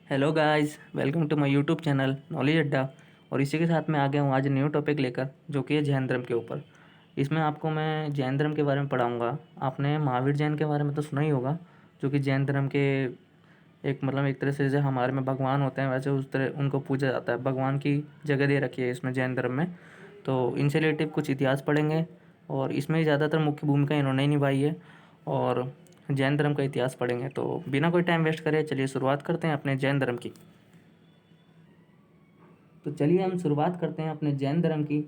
Hello guys, welcome to my YouTube channel knowledge Adda. और इसी के साथ मैं आ गया हूँ आज न्यू टॉपिक लेकर, जो कि है जैन धर्म के ऊपर। इसमें आपको मैं जैन धर्म के बारे में पढ़ाऊँगा। आपने महावीर जैन के बारे में तो सुना ही होगा, जो कि जैन धर्म के एक एक तरह से जैसे हमारे में भगवान होते हैं, वैसे उस तरह उनको पूजा जाता है। भगवान की जगह दे रखी है इसमें जैन धर्म में। तो इनसे रिलेटिव कुछ इतिहास पढ़ेंगे, और इसमें ज़्यादातर मुख्य भूमिका इन्होंने ही निभाई है। और जैन धर्म का इतिहास पढ़ेंगे। तो बिना कोई टाइम वेस्ट करे चलिए शुरुआत करते हैं अपने जैन धर्म की। तो चलिए हम शुरुआत करते हैं अपने जैन धर्म की।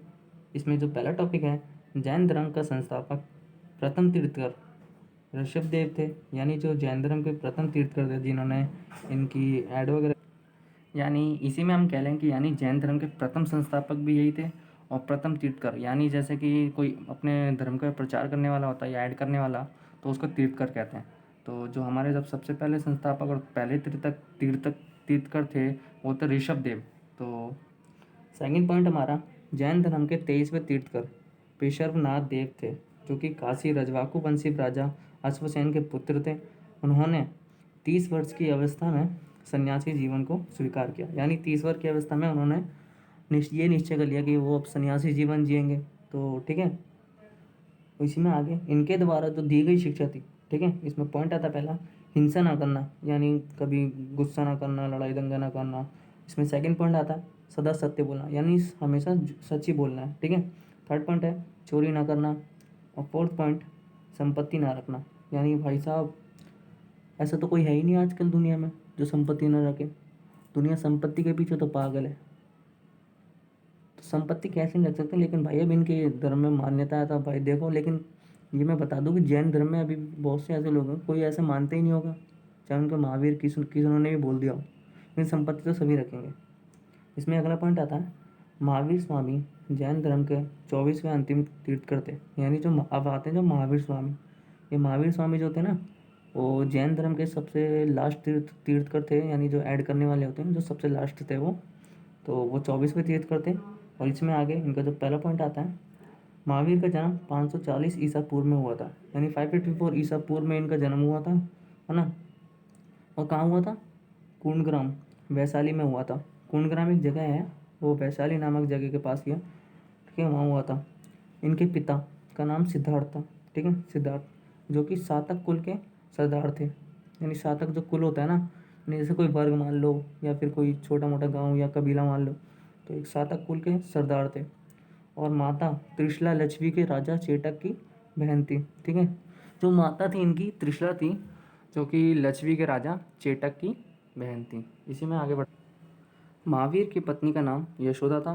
इसमें जो पहला टॉपिक है, जैन धर्म का संस्थापक प्रथम तीर्थकर ऋषभ देव थे। यानी जो जैन धर्म के प्रथम तीर्थकर थे, जिन्होंने इनकी एड वगैरह, यानी इसी में हम कह लें कि यानी जैन धर्म के प्रथम संस्थापक भी यही थे। और प्रथम तीर्थकर यानी जैसे कि कोई अपने धर्म का प्रचार करने वाला होता है या ऐड करने वाला, तो उसको तीर्थकर कहते हैं। तो जो हमारे जब सबसे पहले संस्थापक और पहले तीर्थकर थे, वो थे ऋषभ देव। तो सेकंड पॉइंट हमारा, जैन धर्म के 23वें तीर्थकर पेशरवनाथ देव थे, जो कि काशी रजवाकू वंशी राजा अश्वसेन के पुत्र थे। उन्होंने 30 वर्ष की अवस्था में सन्यासी जीवन को स्वीकार किया। यानी 30 वर्ष की अवस्था में उन्होंने ये निश्चय कर लिया कि वो अब सन्यासी जीवन जिएंगे। तो ठीक है, इसी में आगे इनके द्वारा जो दी गई शिक्षा थी, ठीक है, इसमें पॉइंट आता पहला, हिंसा ना करना, यानी कभी गुस्सा ना करना, लड़ाई दंगा ना करना। इसमें सेकंड पॉइंट आता है सदा सत्य बोलना, यानी हमेशा सच ही बोलना है। ठीक है। थर्ड पॉइंट है चोरी ना करना। और फोर्थ पॉइंट, संपत्ति ना रखना। यानी भाई साहब, ऐसा तो कोई है ही नहीं आजकल दुनिया में जो संपत्ति ना रखे। दुनिया संपत्ति के पीछे तो पागल है। तो संपत्ति कैसे नहीं रख सकते, लेकिन भाई अब इनके धर्म में मान्यता है था भाई देखो। लेकिन ये मैं बता दूं कि जैन धर्म में अभी बहुत से ऐसे लोग हैं, कोई ऐसा मानते ही नहीं होगा, चाहे उनको महावीर किस उन्होंने भी बोल दिया हो, लेकिन संपत्ति तो सभी रखेंगे। इसमें अगला पॉइंट आता है, महावीर स्वामी जैन धर्म के 24वें अंतिम तीर्थकर थे। यानी जो अब आते हैं जो महावीर स्वामी, ये महावीर स्वामी जो थे ना, वो जैन धर्म के सबसे लास्ट तीर्थकर थे। यानी जो ऐड करने वाले होते हैं, जो सबसे लास्ट थे वो, तो वो 24वें तीर्थकर थे। और इसमें आगे इनका जो पहला पॉइंट आता है, महावीर का जन्म 540 ईसा पूर्व में हुआ था। यानी 584 ईसा पूर्व में इनका जन्म हुआ था, है ना। और कहाँ हुआ था? कुंडग्राम, वैशाली में हुआ था। कुंडग्राम एक जगह है, वो वैशाली नामक जगह के पास ही है। ठीक है, वहाँ हुआ था। इनके पिता का नाम सिद्धार्थ था। ठीक है, सिद्धार्थ, जो कि सातक कुल के सरदार थे। यानी सातक जो कुल होता है ना, यानी जैसे कोई वर्ग मान लो, या फिर कोई छोटा मोटा गांव या कबीला मान लो, तो एक सातक कुल के सरदार थे। और माता त्रिशला लक्ष्मी के राजा चेटक की बहन थी। ठीक है, जो माता थी इनकी त्रिशला थी, जो कि लक्ष्मी के राजा चेटक की बहन थी। इसी में आगे बढ़, महावीर की पत्नी का नाम यशोदा था।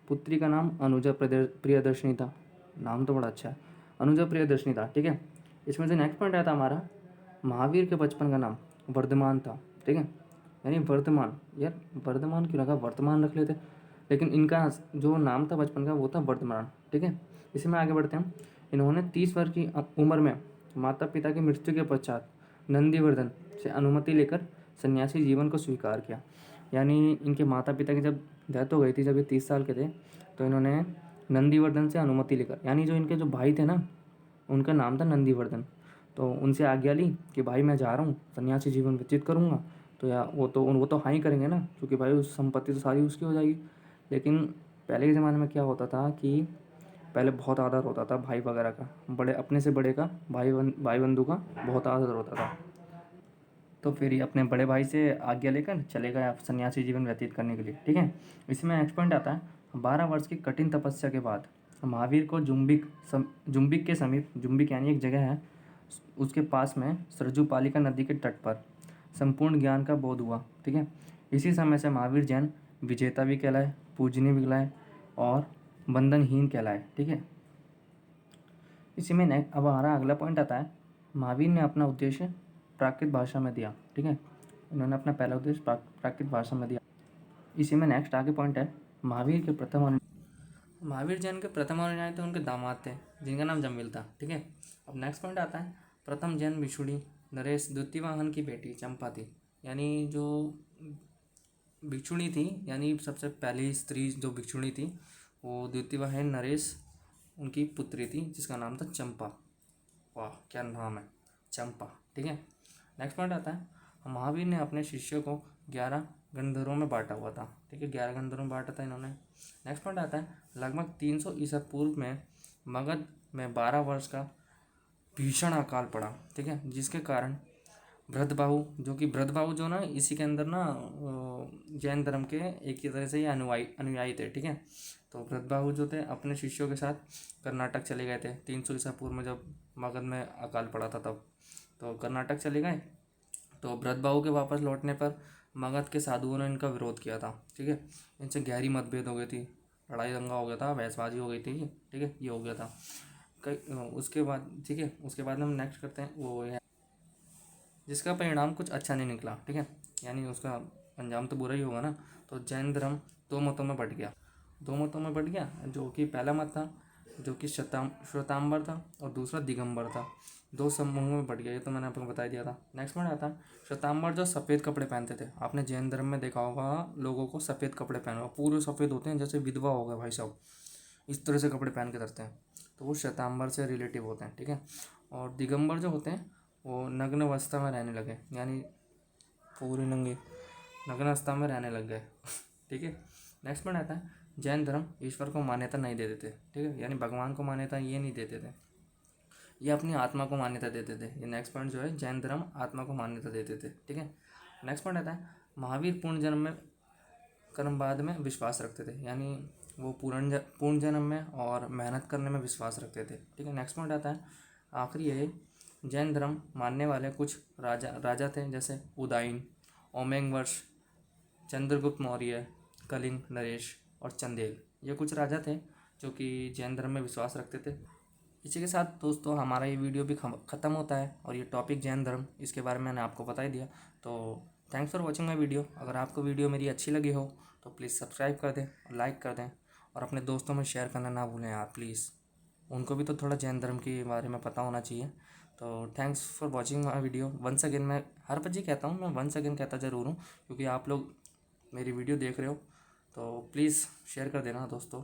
पुत्री का नाम अनुजा प्रियदर्शनी था। नाम तो बड़ा अच्छा है, अनुजा प्रियदर्शनी था। ठीक है। इसमें से नेक्स्ट पॉइंट आया था हमारा, महावीर के बचपन का नाम वर्धमान था। ठीक है, यानी वर्धमान, यार वर्धमान क्यों रखा, वर्तमान रख लेते। लेकिन इनका जो नाम था बचपन का, वो था वर्धमान। ठीक है। इसमें आगे बढ़ते हैं। इन्होंने 30 वर्ष की उम्र में माता पिता की मृत्यु के पश्चात नंदीवर्धन से अनुमति लेकर सन्यासी जीवन को स्वीकार किया। यानी इनके माता पिता की जब डेथ हो गई थी, जब ये 30 साल के थे, तो इन्होंने नंदीवर्धन से अनुमति लेकर, यानी जो इनके जो भाई थे ना, उनका नाम था नंदीवर्धन, तो उनसे आज्ञा ली कि भाई मैं जा रहा हूँ, सन्यासी जीवन व्यतीत करूँगा। तो या वो तो हाँ ही करेंगे ना, क्योंकि भाई उस संपत्ति तो सारी उसकी हो जाएगी। लेकिन पहले के ज़माने में क्या होता था कि पहले बहुत आदर होता था भाई वगैरह का, बड़े अपने से बड़े का, भाई बंधु का बहुत आदर होता था। तो फिर ये अपने बड़े भाई से आज्ञा लेकर चले गए सन्यासी जीवन व्यतीत करने के लिए। ठीक है। इसमें नेक्स्ट पॉइंट आता है, 12 वर्ष की कठिन तपस्या के बाद महावीर को जुम्बिक के समीप, जुम्बिक यानी एक जगह है, उसके पास में सरजूपालिका नदी के तट पर संपूर्ण ज्ञान का बोध हुआ। ठीक है। इसी समय से महावीर जैन विजेता भी कहलाए, पूजनीय भी कहलाए, और बंधनहीन कहलाए। ठीक है। इसी में अब हमारा अगला पॉइंट आता है, महावीर ने अपना उद्देश्य प्राकृत भाषा में दिया। ठीक है, उन्होंने अपना पहला उद्देश्य प्राकृत भाषा में दिया। इसी में नेक्स्ट आगे पॉइंट है, महावीर जैन के प्रथम अनुयायी थे, उनके दामाद थे, जिनका नाम जम्बिल था। ठीक है। अब नेक्स्ट पॉइंट आता है, प्रथम जैन भिक्षुणी नरेश द्वितीयवाहन की बेटी चंपा थी। यानी जो भिक्षुणी थी, यानी सबसे पहली स्त्री जो भिक्षुणी थी, वो द्वितीयवाहन नरेश उनकी पुत्री थी, जिसका नाम था चंपा। वाह क्या नाम है, चंपा। ठीक है। नेक्स्ट पॉइंट आता है, महावीर ने अपने शिष्यों को 11 गंधर्वों में बांटा हुआ था। ठीक है, 11 गंधर्वों में बांटा था इन्होंने। नेक्स्ट पॉइंट आता है, लगभग 300 ईसा पूर्व में मगध में 12 वर्ष का भीषण अकाल पड़ा। ठीक है, जिसके कारण भरतबाहु, जो कि भरतबाहु जो ना इसी के अंदर ना जैन धर्म के एक ही तरह से ये अनुयायी थे। ठीक है, तो भरतबाहु जो थे अपने शिष्यों के साथ कर्नाटक चले गए थे 300 ईसा पूर्व में, जब मगध में अकाल पड़ा था तब तो कर्नाटक चले गए। तो भरतबाहु के वापस लौटने पर मगध के साधुओं ने इनका विरोध किया था। ठीक है, इनसे गहरी मतभेद हो गई थी, लड़ाई दंगा हो गया था, बहसबाजी हो गई थी। ठीक है, ये हो गया था कई उसके बाद। ठीक है, उसके बाद हम नेक्स्ट करते हैं, वो है जिसका परिणाम कुछ अच्छा नहीं निकला। ठीक है, यानी उसका अंजाम तो बुरा ही होगा ना। तो जैन धर्म 2 मतों में बट गया। 2 मतों में बट गया, जो कि पहला मत था जो कि श्वेतांबर था और दूसरा दिगंबर था। 2 समूहों में बट गया, ये तो मैंने आपको बता दिया था। नेक्स्ट पॉइंट आता है, श्वेतांबर जो सफ़ेद कपड़े पहनते थे। आपने जैन धर्म में देखा होगा लोगों को सफ़ेद कपड़े पहना हुआ, पूरे सफ़ेद होते हैं, जैसे विधवा हो गए भाई साहब, इस तरह से कपड़े पहन के करते हैं। तो वो श्वेतांबर से रिलेटिव होते हैं। ठीक है, और दिगंबर जो होते हैं वो नग्न अवस्था में रहने लगे, यानी पूरी नंगे नग्न अवस्था में रहने लग गए। ठीक है, नेक्स्ट पॉइंट आता है, जैन धर्म ईश्वर को मान्यता नहीं देते थे। ठीक है, यानी भगवान को मान्यता ये नहीं देते थे, ये अपनी आत्मा को मान्यता देते थे। ये नेक्स्ट पॉइंट जो है, जैन धर्म आत्मा को मान्यता देते थे। ठीक है, नेक्स्ट पॉइंट आता है, महावीर पूर्ण जन्म में कर्मवाद में विश्वास रखते थे, यानी वो पूर्ण जन्म में और मेहनत करने में विश्वास रखते थे। ठीक है, नेक्स्ट पॉइंट आता है, आखिरी है, जैन धर्म मानने वाले कुछ राजा थे, जैसे उदयन, ओमेंग वर्ष, चंद्रगुप्त मौर्य, कलिंग नरेश और चंदेल। ये कुछ राजा थे जो कि जैन धर्म में विश्वास रखते थे। इसी के साथ दोस्तों हमारा ये वीडियो भी ख़त्म होता है, और ये टॉपिक जैन धर्म, इसके बारे में मैंने आपको बता ही दिया। तो thanks for watching my video. अगर आपको वीडियो मेरी अच्छी लगी हो तो प्लीज़ सब्सक्राइब कर दें, लाइक कर दें, और अपने दोस्तों में शेयर करना ना भूलें यार प्लीज़, उनको भी तो थोड़ा जैन धर्म के बारे में पता होना चाहिए। तो thanks for watching my video once again. मैं हर बच्चे कहता हूँ, मैं वंस अगेन कहता ज़रूर हूँ, क्योंकि आप लोग मेरी वीडियो देख रहे हो, तो प्लीज़ शेयर कर देना दोस्तों।